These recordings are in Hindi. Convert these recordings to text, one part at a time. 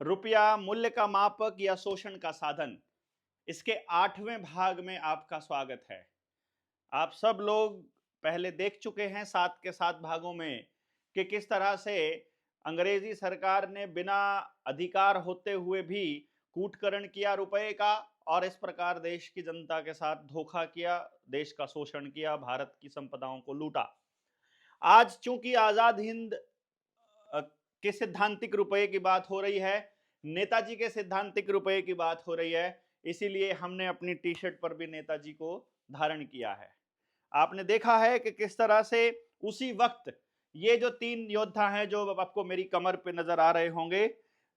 रुपया मूल्य का मापक या शोषण का साधन, इसके 8वें भाग में आपका स्वागत है। आप सब लोग पहले देख चुके हैं 7 के 7 भागों में कि किस तरह से अंग्रेजी सरकार ने बिना अधिकार होते हुए भी कूटकरण किया रुपए का और इस प्रकार देश की जनता के साथ धोखा किया, देश का शोषण किया, भारत की संपदाओं को लूटा। आज चूंकि आजाद हिंद अ, के सैद्धांतिक रुपए की बात हो रही है, नेताजी के सैद्धांतिक रुपए की बात हो रही है, इसीलिए हमने अपनी टी शर्ट पर भी नेताजी को धारण किया है। आपने देखा है कि किस तरह से उसी वक्त ये जो 3 योद्धा हैं जो आपको मेरी कमर पे नजर आ रहे होंगे,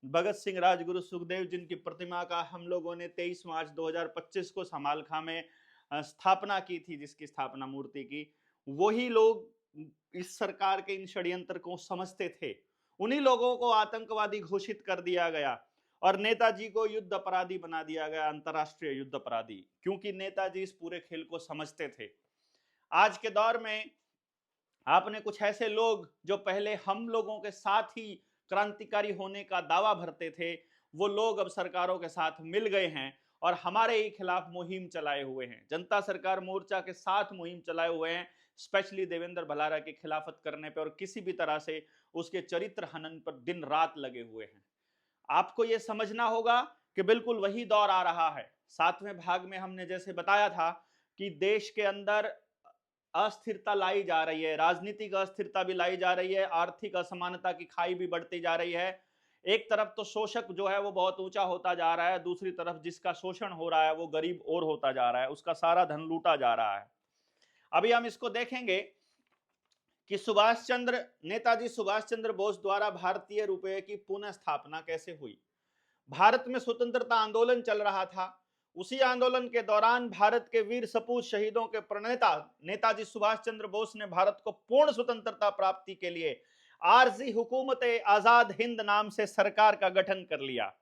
भगत सिंह, राजगुरु, सुखदेव, जिनकी प्रतिमा का हम लोगों ने 23 मार्च 2025 को समालखा में स्थापना की थी, जिसकी स्थापना मूर्ति की, वही लोग इस सरकार के इन षड्यंत्र को समझते थे। उन्हीं लोगों को आतंकवादी घोषित कर दिया गया और नेताजी को युद्ध अपराधी बना दिया गया, अंतरराष्ट्रीय युद्ध अपराधी, क्योंकि नेताजी इस पूरे खेल को समझते थे। आज के दौर में आपने कुछ ऐसे लोग जो पहले हम लोगों के साथ ही क्रांतिकारी होने का दावा भरते थे, वो लोग अब सरकारों के साथ मिल गए हैं और हमारे ही खिलाफ मुहिम चलाए हुए हैं। जनता सरकार मोर्चा के साथ मुहिम चलाए हुए हैं, स्पेशली देवेंद्र भलारा की खिलाफत करने पर और किसी भी तरह से उसके चरित्र हनन पर दिन रात लगे हुए हैं। आपको यह समझना होगा कि बिल्कुल वही दौर आ रहा है। 7वें भाग में हमने जैसे बताया था कि देश के अंदर अस्थिरता लाई जा रही है, राजनीतिक अस्थिरता भी लाई जा रही है, आर्थिक असमानता की खाई भी बढ़ती जा रही है। एक तरफ तो शोषक जो है वो बहुत ऊंचा होता जा रहा है, दूसरी तरफ जिसका शोषण हो रहा है वो गरीब और होता जा रहा है, उसका सारा धन लूटा जा रहा है। अभी हम इसको देखेंगे कि नेताजी सुभाष चंद्र बोस द्वारा भारतीय रुपये की पुनः स्थापना कैसे हुई। भारत में स्वतंत्रता आंदोलन चल रहा था। उसी आंदोलन के दौरान भारत के वीर सपूत शहीदों के प्रणेता नेताजी सुभाष चंद्र बोस ने भारत को पूर्ण स्वतंत्रता प्राप्ति के लिए आरजी हुकूमत आजाद हिंद नाम से सरकार का गठन कर लिया,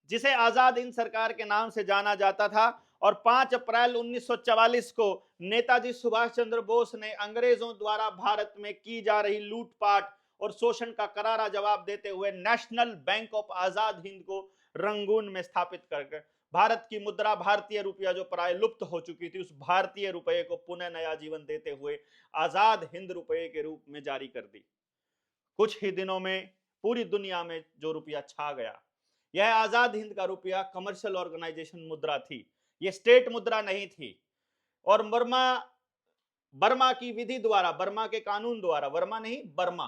जिसे आजाद हिंद सरकार के नाम से जाना जाता था। और 5 अप्रैल 1944 को नेताजी सुभाष चंद्र बोस ने अंग्रेजों द्वारा भारत में की जा रही लूटपाट और शोषण का करारा जवाब देते हुए national bank of Azad Hind को रंगून में स्थापित करके भारत की मुद्रा, भारतीय रुपया जो प्राय लुप्त हो चुकी थी, उस भारतीय रुपये को पुनः नया जीवन देते हुए आजाद हिंद रुपये के रूप में जारी कर दी। कुछ ही दिनों में पूरी दुनिया में जो रुपया छा गया, यह आजाद हिंद का रुपया कमर्शियल ऑर्गेनाइजेशन मुद्रा थी, यह स्टेट मुद्रा नहीं थी। और बर्मा की विधि द्वारा, बर्मा के कानून द्वारा, वर्मा नहीं बर्मा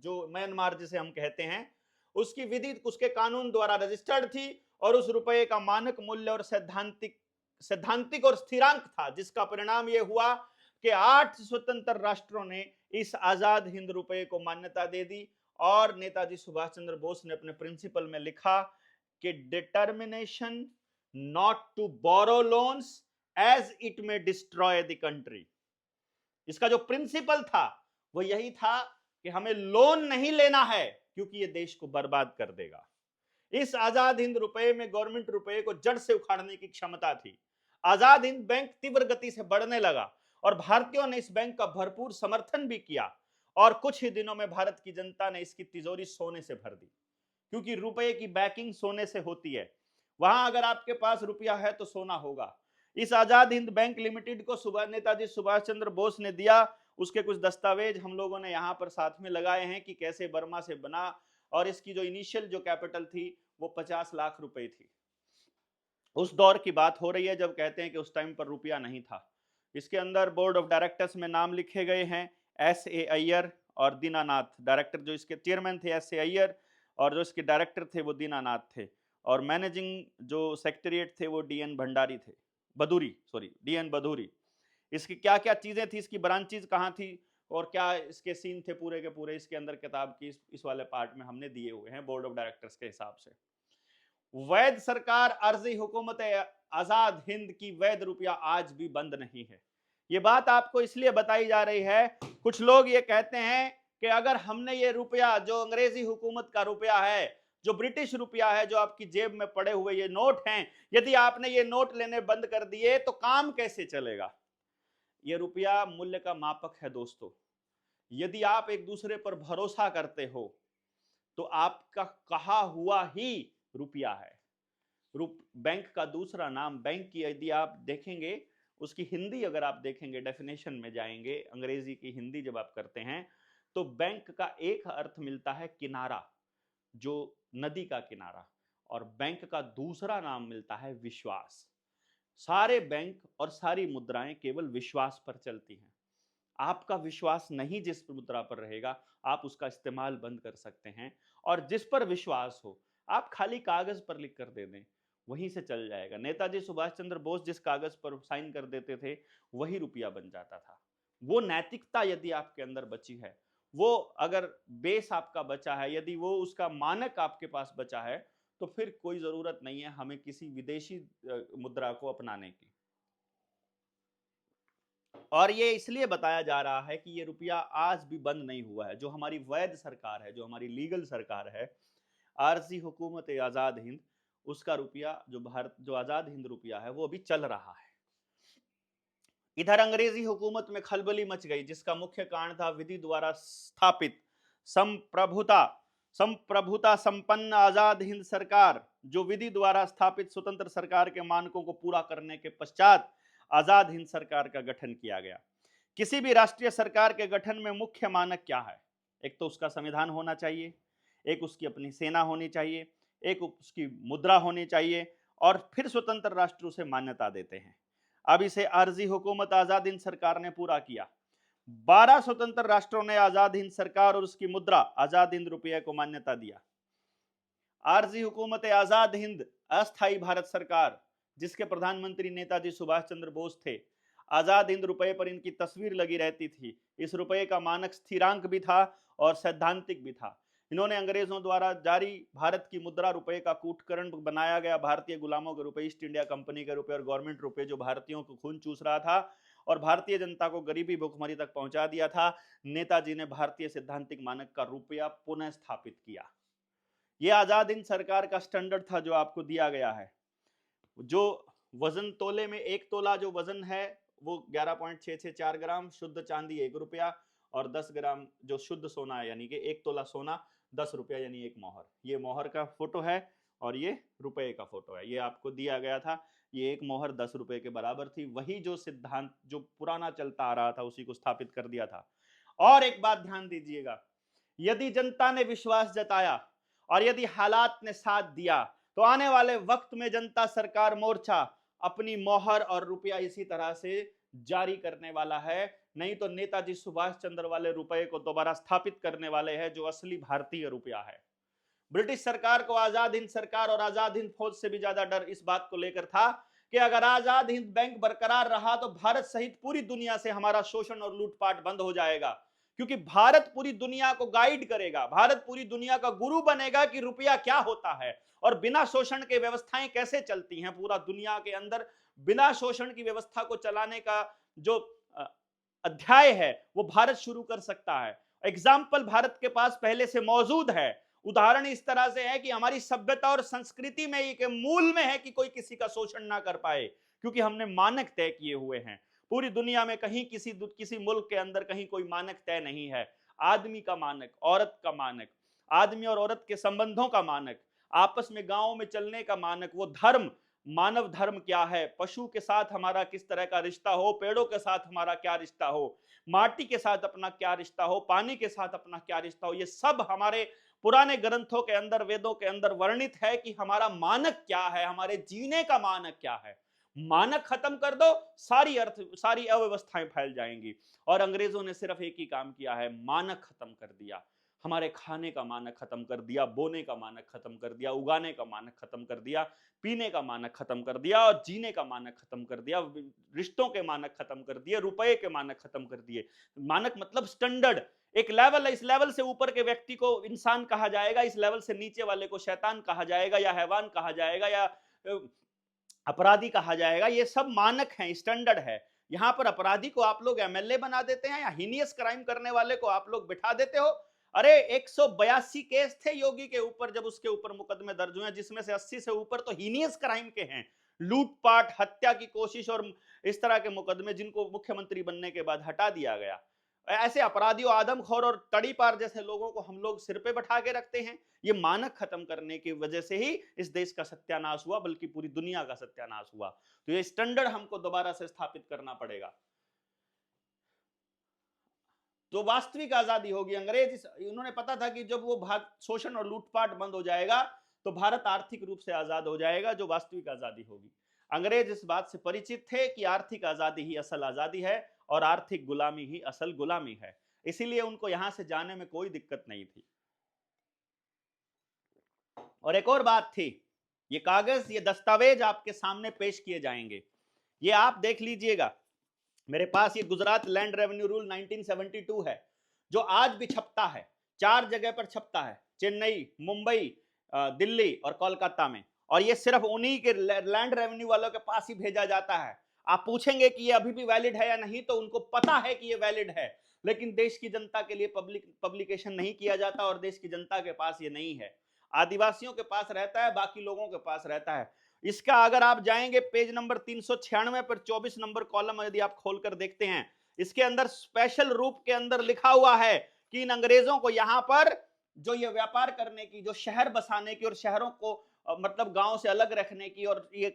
जो म्यांमार जिसे हम कहते हैं, उसकी विधि उसके कानून द्वारा रजिस्टर्ड थी और उस रुपये का मानक मूल्य और सैद्धांतिक और स्थिरांक था, जिसका परिणाम यह हुआ कि 8 स्वतंत्र राष्ट्रों ने इस आजाद हिंद रुपये को मान्यता दे दी। और नेताजी सुभाष चंद्र बोस ने अपने प्रिंसिपल में लिखा कि determination not to borrow loans as it may destroy the country. इसका जो प्रिंसिपल था वो यही था कि हमें लोन नहीं लेना है क्योंकि ये देश को बर्बाद कर देगा। इस आजाद हिंद रुपये में गवर्नमेंट रुपये को जड़ से उखाड़ने की क्षमता थी। आजाद हिंद बैंक तीव्र गति से बढ़ने लगा और भारतीयों ने इस बैंक का भरपूर समर्थन भी किया और कुछ ही दिनों में भारत की जनता ने इसकी तिजोरी सोने से भर दी, क्योंकि रुपये की बैकिंग सोने से होती है। वहां अगर आपके पास रुपया है तो सोना होगा। इस आजाद हिंद बैंक लिमिटेड को नेताजी सुभाष चंद्र बोस ने दिया। उसके कुछ दस्तावेज हम लोगों ने यहाँ पर साथ में लगाए हैं कि कैसे बर्मा से बना, और इसकी जो इनिशियल जो कैपिटल थी वो 50 लाख रुपए थी। उस दौर की बात हो रही है जब कहते हैं कि उस टाइम पर रुपया नहीं था। इसके अंदर बोर्ड ऑफ डायरेक्टर्स में नाम लिखे गए हैं S.A. अय्यर और दीनानाथ। डायरेक्टर जो इसके चेयरमैन थे S.A. अय्यर और जो इसके डायरेक्टर थे वो दीनानाथ थे, और मैनेजिंग जो सेक्रेटरीट थे वो D.N. भंडारी थे, D.N. बधूरी। इसकी क्या क्या चीजें थी, इसकी ब्रांचेज कहाँ थी और क्या इसके सीन थे पूरे के पूरे, इसके अंदर किताब की इस वाले पार्ट में हमने दिए हुए हैं बोर्ड ऑफ डायरेक्टर्स के हिसाब से। वैध सरकार अर्जी हुकूमत आजाद हिंद की वैध रुपया आज भी बंद नहीं है। ये बात आपको इसलिए बताई जा रही है, कुछ लोग ये कहते हैं कि अगर हमने ये रुपया जो अंग्रेजी हुकूमत का रुपया है, जो ब्रिटिश रुपया है, जो आपकी जेब में पड़े हुए ये नोट हैं, यदि आपने ये नोट लेने बंद कर दिए तो काम कैसे चलेगा। ये रुपया मूल्य का मापक है दोस्तों। यदि आप एक दूसरे पर भरोसा करते हो तो आपका कहा हुआ ही रुपया है। बैंक का दूसरा नाम, बैंक की यदि आप देखेंगे, उसकी हिंदी अगर आप देखेंगे, डेफिनेशन में जाएंगे, अंग्रेजी की हिंदी जब आप करते हैं तो बैंक का एक अर्थ मिलता है किनारा, जो नदी का किनारा, और बैंक का दूसरा नाम मिलता है विश्वास। सारे बैंक और सारी मुद्राएं केवल विश्वास पर चलती हैं। आपका विश्वास नहीं जिस मुद्रा पर रहेगा, आप उसका इस्तेमाल बंद कर सकते हैं, और जिस पर विश्वास हो आप खाली कागज पर लिख कर दे दें, वहीं से चल जाएगा। नेताजी सुभाष चंद्र बोस जिस कागज पर साइन कर देते थे वही रुपया बन जाता था। वो नैतिकता यदि आपके अंदर बची है, वो अगर बेस आपका बचा है, यदि वो उसका मानक आपके पास बचा है, तो फिर कोई जरूरत नहीं है हमें किसी विदेशी मुद्रा को अपनाने की। और ये इसलिए बताया जा रहा है कि ये रुपया आज भी बंद नहीं हुआ है। जो हमारी वैध सरकार है, जो हमारी लीगल सरकार है, आरजी हुकूमत आजाद हिंद, उसका रुपया जो आजाद हिंद रुपया है वो अभी चल रहा है। इधर अंग्रेजी हुकूमत में खलबली मच गई, जिसका मुख्य कारण था विधि द्वारा स्थापित संप्रभुता संपन्न आजाद हिंद सरकार, जो विधि द्वारा स्थापित स्वतंत्र सरकार के मानकों को पूरा करने के पश्चात आजाद हिंद सरकार का गठन किया गया। किसी भी राष्ट्रीय सरकार के गठन में मुख्य मानक क्या है? एक तो उसका संविधान होना चाहिए, एक उसकी अपनी सेना होनी चाहिए, एक उसकी मुद्रा होनी चाहिए, और फिर स्वतंत्र राष्ट्र उसे मान्यता देते हैं। अब इसे आरजी हुकूमत आजाद हिंद सरकार ने पूरा किया। 12 स्वतंत्र राष्ट्रों ने आजाद हिंद सरकार और उसकी मुद्रा आजाद हिंद रुपये को मान्यता दिया। आरजी हुकूमत आजाद हिंद अस्थायी भारत सरकार, जिसके प्रधानमंत्री नेताजी सुभाष चंद्र बोस थे, आजाद हिंद रुपये पर इनकी तस्वीर लगी रहती थी। इस रुपये का मानक स्थिरांक भी था और सैद्धांतिक भी था। इन्होंने अंग्रेजों द्वारा जारी भारत की मुद्रा रुपये का कूटकरण बनाया गया भारतीय गुलामों के रुपये, ईस्ट इंडिया कंपनी के रुपये और गवर्नमेंट रुपये, जो भारतीयों को खून चूस रहा था और भारतीय जनता को गरीबी भुखमरी तक पहुंचा दिया था। नेताजी ने भारतीय सैद्धांतिक मानक का रुपया पुनः स्थापित किया। यह आजाद हिंद सरकार का स्टैंडर्ड था जो आपको दिया गया है। जो वजन तोले में, एक तोला जो वजन है वो 11.664 ग्राम, शुद्ध चांदी 1 रुपया, और 10 ग्राम जो शुद्ध सोना है, यानी कि 1 तोला सोना 10 रुपया, यानी 1 मोहर। ये मोहर का फोटो है और ये रुपये का फोटो है। ये आपको दिया गया था। ये 1 मोहर 10 रुपये के बराबर थी। वही जो सिद्धांत जो पुराना चलता आ रहा था उसी को स्थापित कर दिया था। और एक बात ध्यान दीजिएगा, यदि जनता ने विश्वास जताया और यदि हालात ने साथ दिया तो आने वाले वक्त में जनता सरकार मोर्चा अपनी मोहर और रुपया इसी तरह से जारी करने वाला है। नहीं तो नेताजी सुभाष चंद्र वाले रुपये को दोबारा स्थापित करने वाले हैं, जो असली भारतीय रुपया है। ब्रिटिश सरकार को आजाद हिंद सरकार और आजाद हिंद फौज से भी ज्यादा डर इस बात को लेकर था कि अगर आजाद हिंद बैंक बरकरार रहा तो भारत सहित पूरी दुनिया से हमारा शोषण और लूटपाट बंद हो जाएगा, क्योंकि भारत पूरी दुनिया को गाइड करेगा, भारत पूरी दुनिया का गुरु बनेगा कि रुपया क्या होता है और बिना शोषण के व्यवस्थाएं कैसे चलती हैं पूरा दुनिया के अंदर। बिना शोषण की व्यवस्था को चलाने का जो अध्याय है वो भारत शुरू कर सकता है। एग्जाम्पल भारत के पास पहले से मौजूद है। उदाहरण इस तरह से है कि हमारी सभ्यता और संस्कृति में ये मूल में है कि कोई किसी का शोषण ना कर पाए, क्योंकि हमने मानक तय किए हुए हैं। पूरी दुनिया में कहीं किसी मुल्क के अंदर कहीं कोई मानक तय नहीं है। आदमी का मानक, औरत का मानक, आदमी और औरत के संबंधों का मानक, आपस में गांवों में चलने का मानक, वो धर्म, मानव धर्म क्या है, पशु के साथ हमारा किस तरह का रिश्ता हो, पेड़ों के साथ हमारा क्या रिश्ता हो, माटी के साथ अपना क्या रिश्ता हो, पानी के साथ अपना क्या रिश्ता हो, ये सब हमारे पुराने ग्रंथों के अंदर, वेदों के अंदर वर्णित है कि हमारा मानक क्या है, हमारे जीने का मानक क्या है। मानक खत्म कर दो, सारी अव्यवस्थाएं फैल जाएंगी। और अंग्रेजों ने सिर्फ एक ही काम किया है, मानक खत्म कर दिया। हमारे खाने का मानक खत्म कर दिया, बोने का मानक खत्म कर दिया, उगाने का मानक खत्म कर दिया, पीने का मानक खत्म कर दिया और जीने का मानक खत्म कर दिया, रिश्तों के मानक खत्म कर दिए, रुपए के मानक खत्म कर दिए। मानक मतलब स्टैंडर्ड, एक लेवल है, इस लेवल से ऊपर के व्यक्ति को इंसान कहा जाएगा, इस लेवल से नीचे वाले को शैतान कहा जाएगा या हैवान कहा जाएगा या अपराधी कहा जाएगा। ये सब मानक हैं, स्टैंडर्ड है। यहां पर अपराधी को आप लोग एमएलए बना देते हैं या हीनियस क्राइम करने वाले को आप लोग बिठा देते हो। अरे 182 केस थे योगी के ऊपर, जब उसके ऊपर मुकदमे दर्ज हुए, जिसमें से 80 से ऊपर तो हीनियस क्राइम के हैं, लूटपाट, हत्या की कोशिश और इस तरह के मुकदमे, जिनको मुख्यमंत्री बनने के बाद हटा दिया गया। ऐसे अपराधियों, आदमखोर और तड़ीपार जैसे लोगों को हम लोग सिर पे बैठा के रखते हैं। ये मानक खत्म करने की वजह से ही इस देश का सत्यानाश हुआ, बल्कि पूरी दुनिया का सत्यानाश हुआ। तो ये स्टैंडर्ड हमको दोबारा से स्थापित करना पड़ेगा। तो वास्तविक आजादी होगी। उन्होंने पता था कि जब वो भाग शोषण और लूटपाट बंद हो जाएगा तो भारत आर्थिक रूप से आजाद हो जाएगा, जो वास्तविक आजादी होगी। अंग्रेज इस बात से परिचित थे कि आर्थिक आजादी ही असल आजादी है और आर्थिक गुलामी ही असल गुलामी है। इसीलिए उनको यहां से जाने में कोई दिक्कत नहीं थी। और एक और बात थी, ये कागज, ये दस्तावेज आपके सामने पेश किए जाएंगे, ये आप देख लीजिएगा। मेरे पास ये गुजरात लैंड रेवेन्यू रूल 1972 है, जो आज भी छपता है। 4 जगह पर छपता है, चेन्नई, मुंबई, दिल्ली और कोलकाता में। और ये सिर्फ उन्हीं के लैंड रेवेन्यू वालों के पास ही भेजा जाता है। आप पूछेंगे कि ये अभी भी वैलिड है या नहीं, तो उनको पता है कि ये वैलिड है, लेकिन देश की जनता के लिए पब्लिकेशन नहीं किया जाता और देश की जनता के पास ये नहीं है। आदिवासियों के पास रहता है, बाकी लोगों के पास रहता है। इसका अगर आप जाएंगे पेज नंबर 396 पर 24 नंबर कॉलम यदि आप खोलकर देखते हैं, इसके अंदर स्पेशल रूप के अंदर लिखा हुआ है कि इन अंग्रेजों को यहां पर जो ये व्यापार करने की, जो शहर बसाने की और शहरों को मतलब गांव से अलग रखने की और ये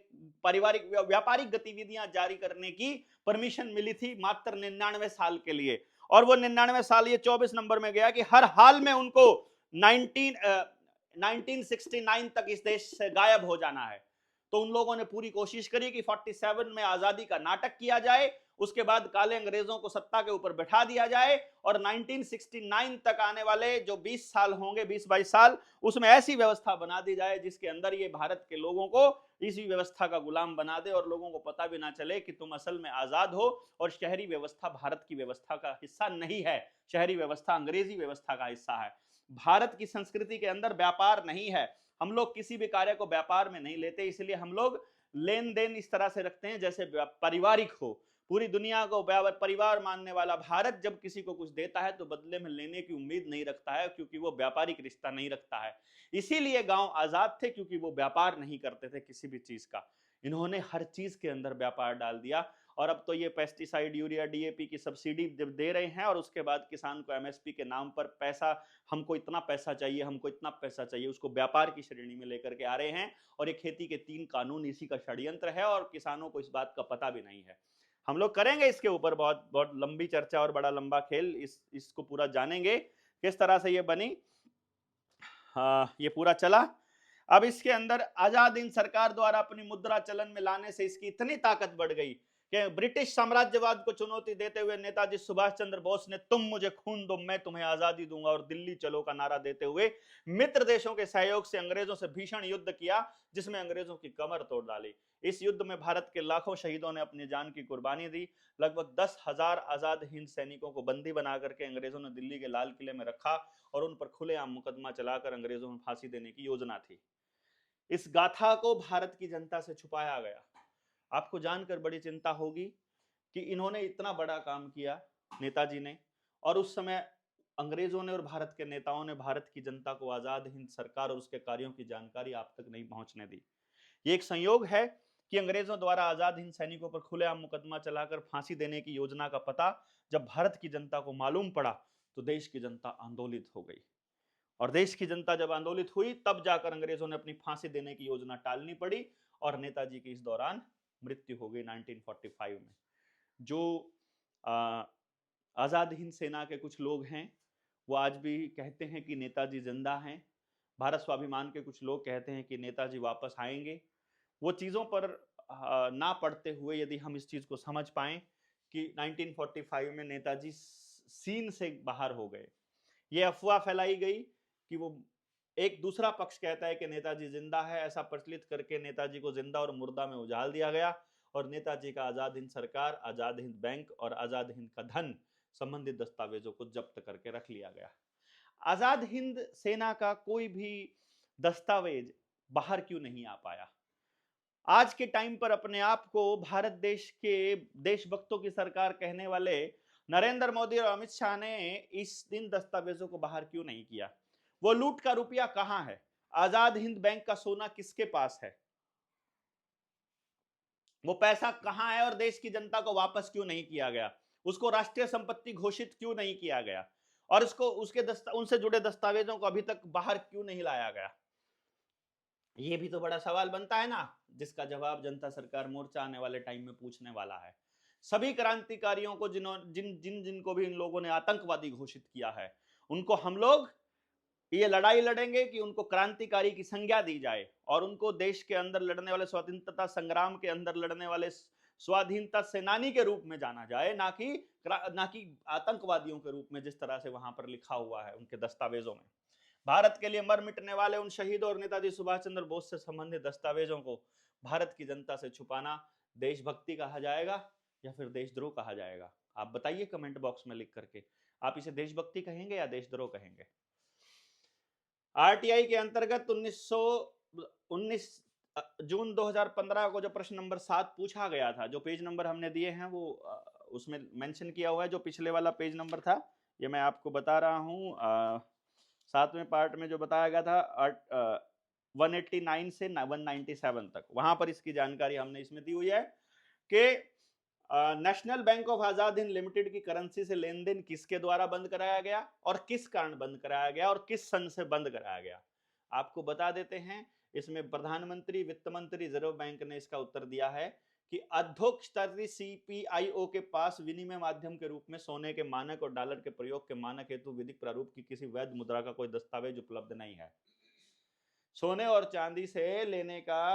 पारिवारिक व्यापारिक गतिविधियां जारी करने की परमिशन मिली थी मात्र 99 साल के लिए। और वो 99 साल ये 24 नंबर में गया कि हर हाल में उनको 1969 तक इस देश से गायब हो जाना है। तो उन लोगों ने पूरी कोशिश करी कि 47 में आजादी का नाटक किया जाए, उसके बाद काले अंग्रेजों को सत्ता के ऊपर बैठा दिया जाए और 1969 तक आने वाले जो 20 साल होंगे, 20-22 साल, उसमें ऐसी व्यवस्था बना दी जाए जिसके अंदर ये भारत के लोगों को इसी व्यवस्था का गुलाम बना दे और लोगों को पता भी ना चले कि तुम असल में आजाद हो और शहरी व्यवस्था भारत की व्यवस्था का हिस्सा नहीं है। शहरी व्यवस्था अंग्रेजी व्यवस्था का हिस्सा है। भारत की संस्कृति के अंदर व्यापार नहीं है। हम लोग किसी भी कार्य को व्यापार में नहीं लेते, इसलिए हम लोग लेन देन इस तरह से रखते हैं जैसे पारिवारिक हो। पूरी दुनिया को परिवार मानने वाला भारत जब किसी को कुछ देता है तो बदले में लेने की उम्मीद नहीं रखता है, क्योंकि वो व्यापारिक रिश्ता नहीं रखता है। इसीलिए गांव आजाद थे, क्योंकि वो व्यापार नहीं करते थे किसी भी चीज का। इन्होंने हर चीज के अंदर व्यापार डाल दिया। और अब तो ये पेस्टिसाइड, यूरिया, डीएपी की सब्सिडी जब दे रहे हैं और उसके बाद किसान को एमएसपी के नाम पर पैसा, हमको इतना पैसा चाहिए, हमको इतना पैसा चाहिए, उसको व्यापार की श्रेणी में लेकर के आ रहे हैं। और ये खेती के 3 कानून इसी का षड्यंत्र है और किसानों को इस बात का पता भी नहीं है। हम लोग करेंगे इसके ऊपर बहुत बहुत लंबी चर्चा और बड़ा लंबा खेल, इसको पूरा जानेंगे किस तरह से ये बनी। ये पूरा चला। अब इसके अंदर आजाद हिंद सरकार द्वारा अपनी मुद्रा चलन में लाने से इसकी इतनी ताकत बढ़ गई कि ब्रिटिश साम्राज्यवाद को चुनौती देते हुए नेताजी सुभाष चंद्र बोस ने तुम मुझे खून दो मैं तुम्हें आजादी दूंगा और दिल्ली चलो का नारा देते हुए मित्र देशों के सहयोग से अंग्रेजों से भीषण युद्ध किया, जिसमें अंग्रेजों की कमर तोड़ डाली। इस युद्ध में भारत के लाखों शहीदों ने अपनी जान की कुर्बानी दी। लगभग 10,000 आजाद हिंद सैनिकों को बंदी बना करके अंग्रेजों ने दिल्ली के लाल किले में रखा और उन पर खुलेआम मुकदमा चलाकर अंग्रेजों में फांसी देने की योजना थी। इस गाथा को भारत की जनता से छुपाया गया। आपको जानकर बड़ी चिंता होगी कि इन्होंने इतना बड़ा काम किया, नेताजी ने, और उस समय अंग्रेजों ने और भारत के नेताओं ने भारत की जनता को आजाद हिंद सरकार और उसके कार्यों की जानकारी आप तक नहीं पहुंचने दी। ये एक संयोग है कि अंग्रेजों द्वारा आजाद हिंद सैनिकों पर खुलेआम मुकदमा चलाकर फांसी देने की योजना का पता जब भारत की जनता को मालूम पड़ा तो देश की जनता आंदोलित हो गई। और देश की जनता जब आंदोलित हुई तब जाकर अंग्रेजों ने अपनी फांसी देने की योजना टालनी पड़ी और नेताजी की इस दौरान मृत्यु हो गई 1945 में। जो आजाद हिंद सेना के कुछ लोग हैं वो आज भी कहते हैं कि नेताजी जिंदा हैं। भारत स्वाभिमान के कुछ लोग कहते हैं कि नेताजी वापस आएंगे। वो चीज़ों पर ना पढ़ते हुए यदि हम इस चीज़ को समझ पाएं कि 1945 में नेताजी सीन से बाहर हो गए, ये अफवाह फैलाई गई कि वो एक दूसरा पक्ष कहता है कि नेताजी जिंदा है, ऐसा प्रचलित करके नेताजी को जिंदा और मुर्दा में उजाल दिया गया और नेताजी का आजाद हिंद सरकार, आजाद हिंद बैंक और आजाद हिंद का धन संबंधित दस्तावेजों को जब्त करके रख लिया गया। आजाद हिंद सेना का कोई भी दस्तावेज बाहर क्यों नहीं आ पाया? आज के टाइम पर अपने आप को भारत देश के देशभक्तों की सरकार कहने वाले नरेंद्र मोदी और अमित शाह ने इस दिन दस्तावेजों को बाहर क्यों नहीं किया? वो लूट का रुपया कहां है? आजाद हिंद बैंक का सोना किसके पास है? वो पैसा कहां है और देश की जनता को वापस क्यों नहीं किया गया? उसको राष्ट्रीय संपत्ति घोषित क्यों नहीं किया गया, और इसको उनसे जुड़े दस्तावेजों को अभी तक बाहर क्यों नहीं लाया गया? ये भी तो बड़ा सवाल बनता है ना, जिसका जवाब जनता सरकार मोर्चा आने वाले टाइम में पूछने वाला है। सभी क्रांतिकारियों को जिनको भी इन लोगों ने आतंकवादी घोषित किया है, उनको हम लोग ये लड़ाई लड़ेंगे कि उनको क्रांतिकारी की संज्ञा दी जाए और उनको देश के अंदर लड़ने वाले, स्वतंत्रता संग्राम के अंदर लड़ने वाले स्वाधीनता सेनानी के रूप में जाना जाए, ना कि आतंकवादियों के रूप में, जिस तरह से वहां पर लिखा हुआ है उनके दस्तावेजों में। भारत के लिए मर मिटने वाले उन शहीदों और नेताजी सुभाष चंद्र बोस से संबंधित दस्तावेजों को भारत की जनता से छुपाना देशभक्ति कहा जाएगा या फिर देशद्रोह कहा जाएगा? आप बताइए कमेंट बॉक्स में लिख करके, आप इसे देशभक्ति कहेंगे या देशद्रोह कहेंगे? आरटीआई के अंतर्गत 19 जून 2015 को जो प्रश्न नंबर 7 पूछा गया था, जो पेज नंबर हमने दिए हैं वो उसमें मेंशन किया हुआ है। जो पिछले वाला पेज नंबर था, ये मैं आपको बता रहा हूं, 7वें पार्ट में जो बताया गया था 189 से 197 तक, वहां पर इसकी जानकारी हमने इसमें दी हुई है कि national bank of Azad Hind limited की करेंसी से लेन देन किसके द्वारा बंद कराया गया और किस कारण बंद कराया गया और किस सन से बंद कराया गया, आपको बता देते हैं। इसमें प्रधानमंत्री, वित्त मंत्री, रिजर्व बैंक ने इसका उत्तर दिया है कि अध्यक्ष स्तरीय सीपीआईओ के पास विनिमय माध्यम के रूप में सोने के मानक और डॉलर के प्रयोग के मानक हेतु विधिक प्रारूप की किसी वैध मुद्रा का कोई दस्तावेज उपलब्ध नहीं है। सोने और चांदी से लेने का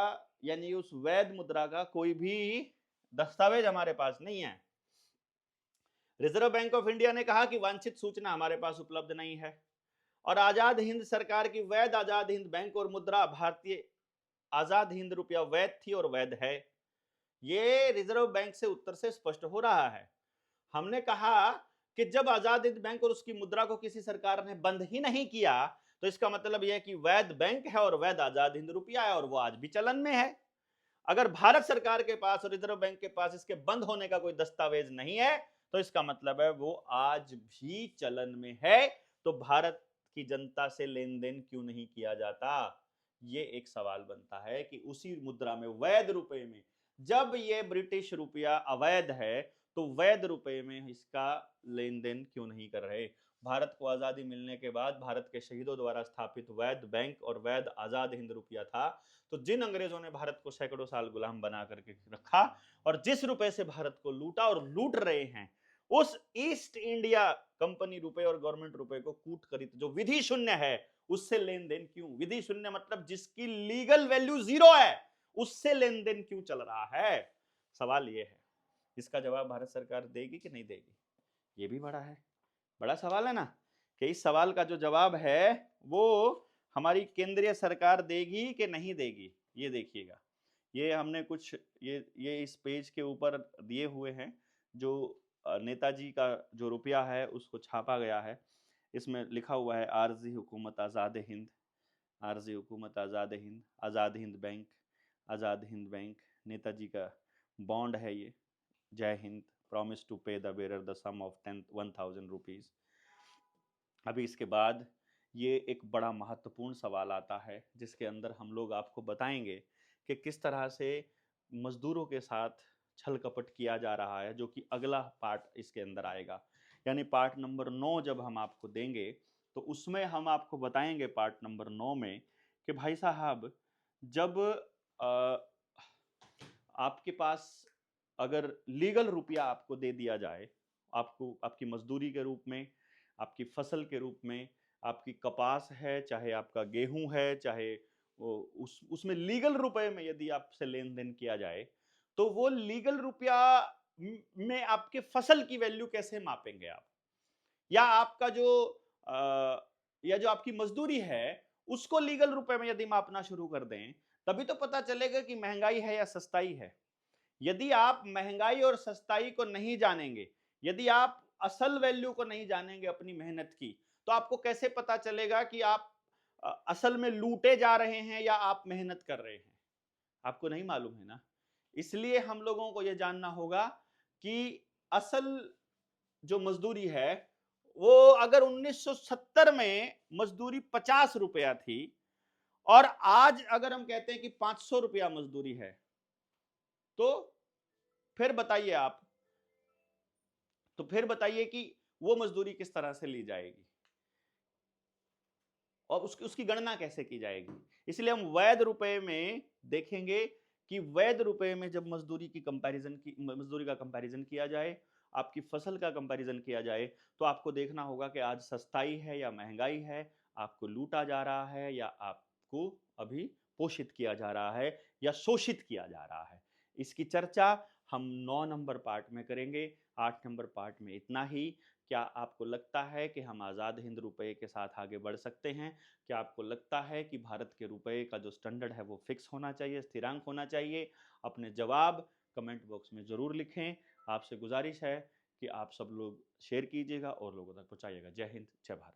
यानी उस वैध मुद्रा का कोई भी दस्तावेज हमारे पास नहीं है। रिजर्व बैंक ऑफ इंडिया ने कहा कि वांछित सूचना हमारे पास उपलब्ध नहीं है और आजाद हिंद सरकार की वैध आजाद हिंद बैंक और मुद्रा भारतीय आजाद हिंद रुपया वैध थी और वैध है। ये रिजर्व बैंक से उत्तर से स्पष्ट हो रहा है। हमने कहा कि जब आजाद हिंद बैंक और उसकी मुद्रा को किसी सरकार ने बंद ही नहीं किया तो इसका मतलब यह कि वैध बैंक है और वैध आजाद हिंद रुपया है और वो आज भी चलन में है। अगर भारत सरकार के पास और रिजर्व बैंक के पास इसके बंद होने का कोई दस्तावेज नहीं है तो इसका मतलब है वो आज भी चलन में है। तो भारत की जनता से लेन देन क्यों नहीं किया जाता? ये एक सवाल बनता है कि उसी मुद्रा में, वैध रुपए में, जब ये ब्रिटिश रुपया अवैध है तो वैध रुपए में इसका लेन देन क्यों नहीं कर रहे? भारत को आजादी मिलने के बाद भारत के शहीदों द्वारा स्थापित वैध बैंक और वैध आजाद हिंद रुपया था। तो जिन अंग्रेजों ने भारत को सैकड़ों साल गुलाम बना करके रखा और जिस रुपए से भारत को लूटा और लूट रहे हैं, उस ईस्ट इंडिया कंपनी रुपए और गवर्नमेंट रुपए को कूट खरीद जो विधि शून्य है, उससे लेन देन क्यों? विधि शून्य मतलब जिसकी लीगल वैल्यू जीरो है, उससे लेन देन क्यों चल रहा है? सवाल ये है। इसका जवाब भारत सरकार देगी कि नहीं देगी? ये भी बड़ा सवाल है ना, कि इस सवाल का जो जवाब है वो हमारी केंद्रीय सरकार देगी कि नहीं देगी। ये देखिएगा, ये हमने कुछ ये इस पेज के ऊपर दिए हुए हैं, जो नेताजी का जो रुपया है उसको छापा गया है। इसमें लिखा हुआ है RG Hukumat Azad Hind, Arzi Hukumat Azad Hind, Azad Hind bank, Azad Hind bank, Netaji का बॉन्ड है ये, जय हिंद, promise to pay the bearer the sum of 1000 rupees. अभी इसके बाद ये एक बड़ा महत्वपूर्ण सवाल आता है जिसके अंदर हम लोग आपको बताएंगे कि किस तरह से मजदूरों के साथ छल कपट किया जा रहा है, जो कि अगला पार्ट इसके अंदर आएगा। यानी पार्ट नंबर 9 जब हम आपको देंगे तो उसमें हम आपको बताएंगे पार्ट नंबर 9 में कि भाई साहब, जब आपके पास अगर लीगल रुपया आपको दे दिया जाए, आपको आपकी मजदूरी के रूप में, आपकी फसल के रूप में, आपकी कपास है, चाहे आपका गेहूं है, चाहे उसमें लीगल रुपए में यदि आपसे लेन देन किया जाए, तो वो लीगल रुपया में आपके फसल की वैल्यू कैसे मापेंगे आप? या आपका या जो आपकी मजदूरी है उसको लीगल रुपए में यदि मापना शुरू कर दें, तभी तो पता चलेगा कि महंगाई है या सस्ताई है। यदि आप महंगाई और सस्ताई को नहीं जानेंगे, यदि आप असल वैल्यू को नहीं जानेंगे अपनी मेहनत की, तो आपको कैसे पता चलेगा कि आप असल में लूटे जा रहे हैं या आप मेहनत कर रहे हैं? आपको नहीं मालूम है ना। इसलिए हम लोगों को यह जानना होगा कि असल जो मजदूरी है वो अगर 1970 में मजदूरी 50 रुपया थी और आज अगर हम कहते हैं कि 500 रुपया मजदूरी है, तो फिर बताइए आप तो फिर बताइए कि वो मजदूरी किस तरह से ली जाएगी और उसकी उसकी गणना कैसे की जाएगी। इसलिए हम वैध रुपए में देखेंगे कि वैध रुपए में जब मजदूरी का कंपैरिजन किया जाए, आपकी फसल का कंपैरिजन किया जाए, तो आपको देखना होगा कि आज सस्ताई है या महंगाई है, आपको लूटा जा रहा है या आपको अभी पोषित किया जा रहा है या शोषित किया जा रहा है। इसकी चर्चा हम 9 नंबर पार्ट में करेंगे, 8 नंबर पार्ट में इतना ही। क्या आपको लगता है कि हम आज़ाद हिंद रुपये के साथ आगे बढ़ सकते हैं? क्या आपको लगता है कि भारत के रुपए का जो स्टैंडर्ड है वो फिक्स होना चाहिए, स्थिरांक होना चाहिए? अपने जवाब कमेंट बॉक्स में ज़रूर लिखें। आपसे गुजारिश है कि आप सब लोग शेयर कीजिएगा और लोगों तक पहुँचाइएगा। जय हिंद, जय भारत।